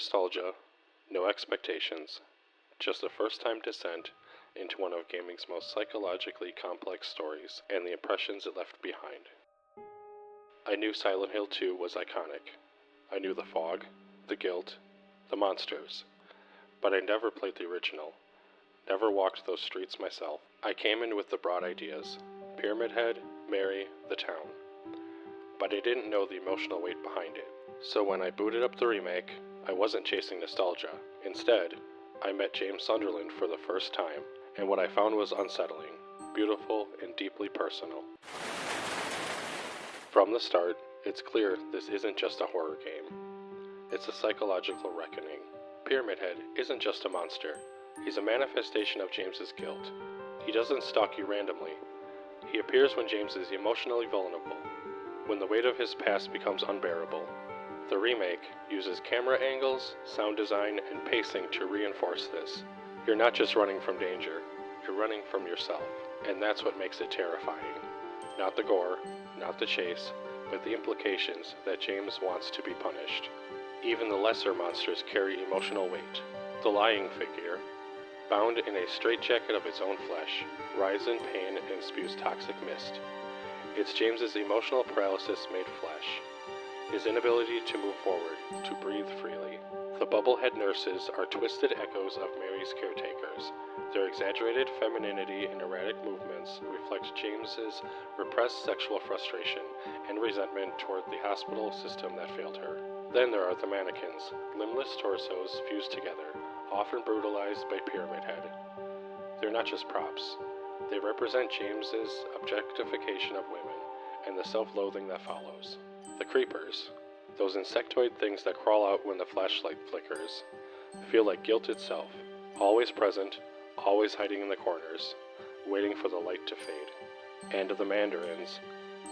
nostalgia, no expectations, just a first-time descent into one of gaming's most psychologically complex stories and the impressions it left behind. I knew Silent Hill 2 was iconic. I knew the fog, the guilt, the monsters, but I never played the original, never walked those streets myself. I came in with the broad ideas, Pyramid Head, Mary, the town, but I didn't know the emotional weight behind it. So when I booted up the remake, I wasn't chasing nostalgia. Instead, I met James Sunderland for the first time, and what I found was unsettling, beautiful, and deeply personal. From the start, it's clear this isn't just a horror game. It's a psychological reckoning. Pyramid Head isn't just a monster. He's a manifestation of James's guilt. He doesn't stalk you randomly. He appears when James is emotionally vulnerable, when the weight of his past becomes unbearable. The remake uses camera angles, sound design, and pacing to reinforce this. You're not just running from danger, you're running from yourself, and that's what makes it terrifying. Not the gore, not the chase, but the implications that James wants to be punished. Even the lesser monsters carry emotional weight. The lying figure, bound in a straitjacket of its own flesh, writhes in pain and spews toxic mist. It's James's emotional paralysis made flesh. His inability to move forward, to breathe freely. The bubblehead nurses are twisted echoes of Mary's caretakers. Their exaggerated femininity and erratic movements reflect James's repressed sexual frustration and resentment toward the hospital system that failed her. Then there are the mannequins, limbless torsos fused together, often brutalized by Pyramid Head. They're not just props. They represent James's objectification of women and the self-loathing that follows. The creepers, those insectoid things that crawl out when the flashlight flickers, feel like guilt itself, always present, always hiding in the corners, waiting for the light to fade. And the mandarins,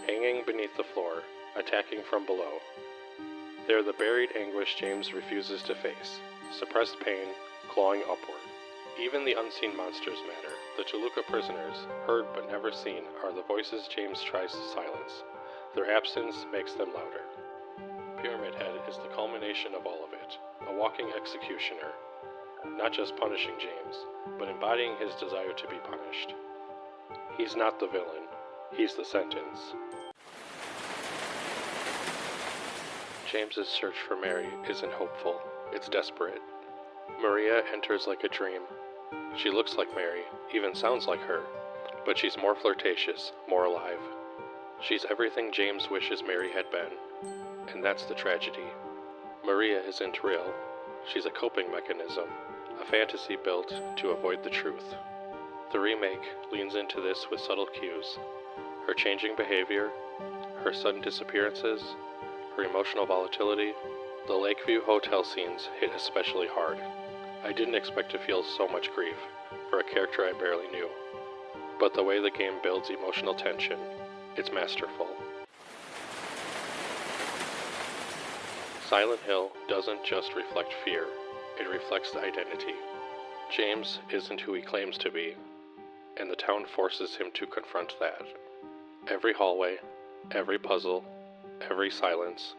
hanging beneath the floor, attacking from below. They're the buried anguish James refuses to face, suppressed pain, clawing upward. Even the unseen monsters matter. The Toluca prisoners, heard but never seen, are the voices James tries to silence. Their absence makes them louder. Pyramid Head is the culmination of all of it, a walking executioner, not just punishing James, but embodying his desire to be punished. He's not the villain, he's the sentence. James's search for Mary isn't hopeful, it's desperate. Maria enters like a dream. She looks like Mary, even sounds like her, but she's more flirtatious, more alive. She's everything James wishes Mary had been, and that's the tragedy. Maria isn't real. She's a coping mechanism, a fantasy built to avoid the truth. The remake leans into this with subtle cues. Her changing behavior, her sudden disappearances, her emotional volatility. The Lakeview hotel scenes hit especially hard. I didn't expect to feel so much grief for a character I barely knew. But the way the game builds emotional tension, it's masterful. Silent Hill doesn't just reflect fear, it reflects the identity. James isn't who he claims to be, and the town forces him to confront that. Every hallway, every puzzle, every silence,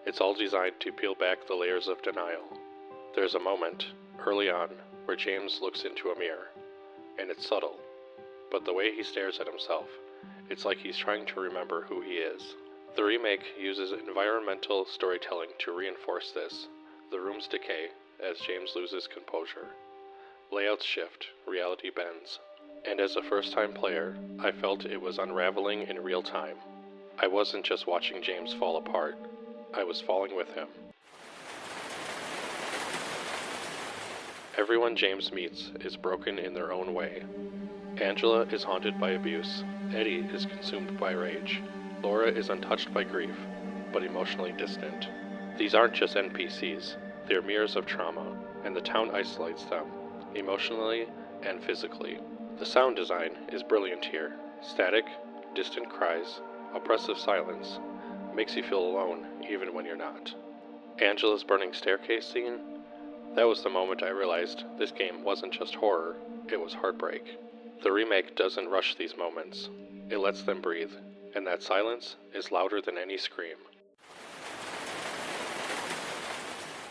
it's all designed to peel back the layers of denial. There's a moment, early on, where James looks into a mirror, and it's subtle, but the way he stares at himself, it's like he's trying to remember who he is. The remake uses environmental storytelling to reinforce this. The rooms decay as James loses composure. Layouts shift, reality bends. And as a first-time player, I felt it was unraveling in real time. I wasn't just watching James fall apart, I was falling with him. Everyone James meets is broken in their own way. Angela is haunted by abuse. Eddie is consumed by rage. Laura is untouched by grief, but emotionally distant. These aren't just NPCs, they're mirrors of trauma, and the town isolates them, emotionally and physically. The sound design is brilliant here. Static, distant cries, oppressive silence, makes you feel alone even when you're not. Angela's burning staircase scene? That was the moment I realized this game wasn't just horror, it was heartbreak. The remake doesn't rush these moments. It lets them breathe, and that silence is louder than any scream.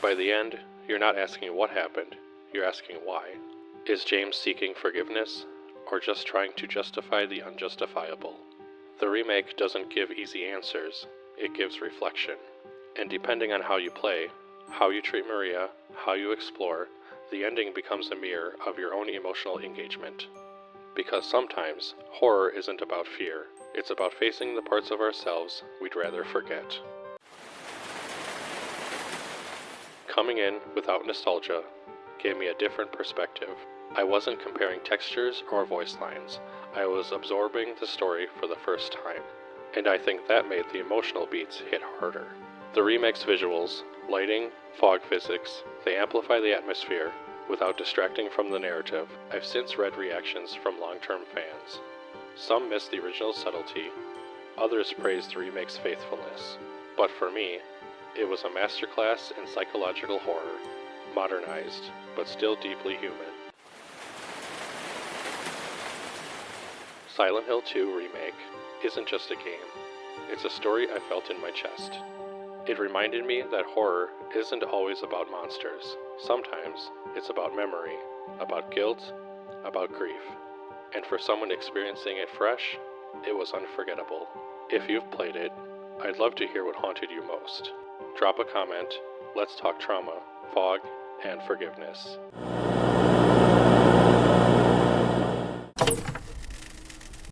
By the end, You're not asking what happened, you're asking why. Is James seeking forgiveness, or just trying to justify the unjustifiable? The remake doesn't give easy answers, it gives reflection. And depending on how you play, how you treat Maria, how you explore, the ending becomes a mirror of your own emotional engagement. Because sometimes, horror isn't about fear, it's about facing the parts of ourselves we'd rather forget. Coming in without nostalgia gave me a different perspective. I wasn't comparing textures or voice lines, I was absorbing the story for the first time, and I think that made the emotional beats hit harder. The remake's visuals, lighting, fog physics, they amplify the atmosphere without distracting from the narrative. I've since read reactions from long-term fans. Some miss the original subtlety, others praise the remake's faithfulness. But for me, it was a masterclass in psychological horror, modernized, but still deeply human. Silent Hill 2 Remake isn't just a game, it's a story I felt in my chest. It reminded me that horror isn't always about monsters. Sometimes it's about memory, about guilt, about grief. And for someone experiencing it fresh, it was unforgettable. If you've played it, I'd love to hear what haunted you most. Drop a comment, let's talk trauma, fog, and forgiveness.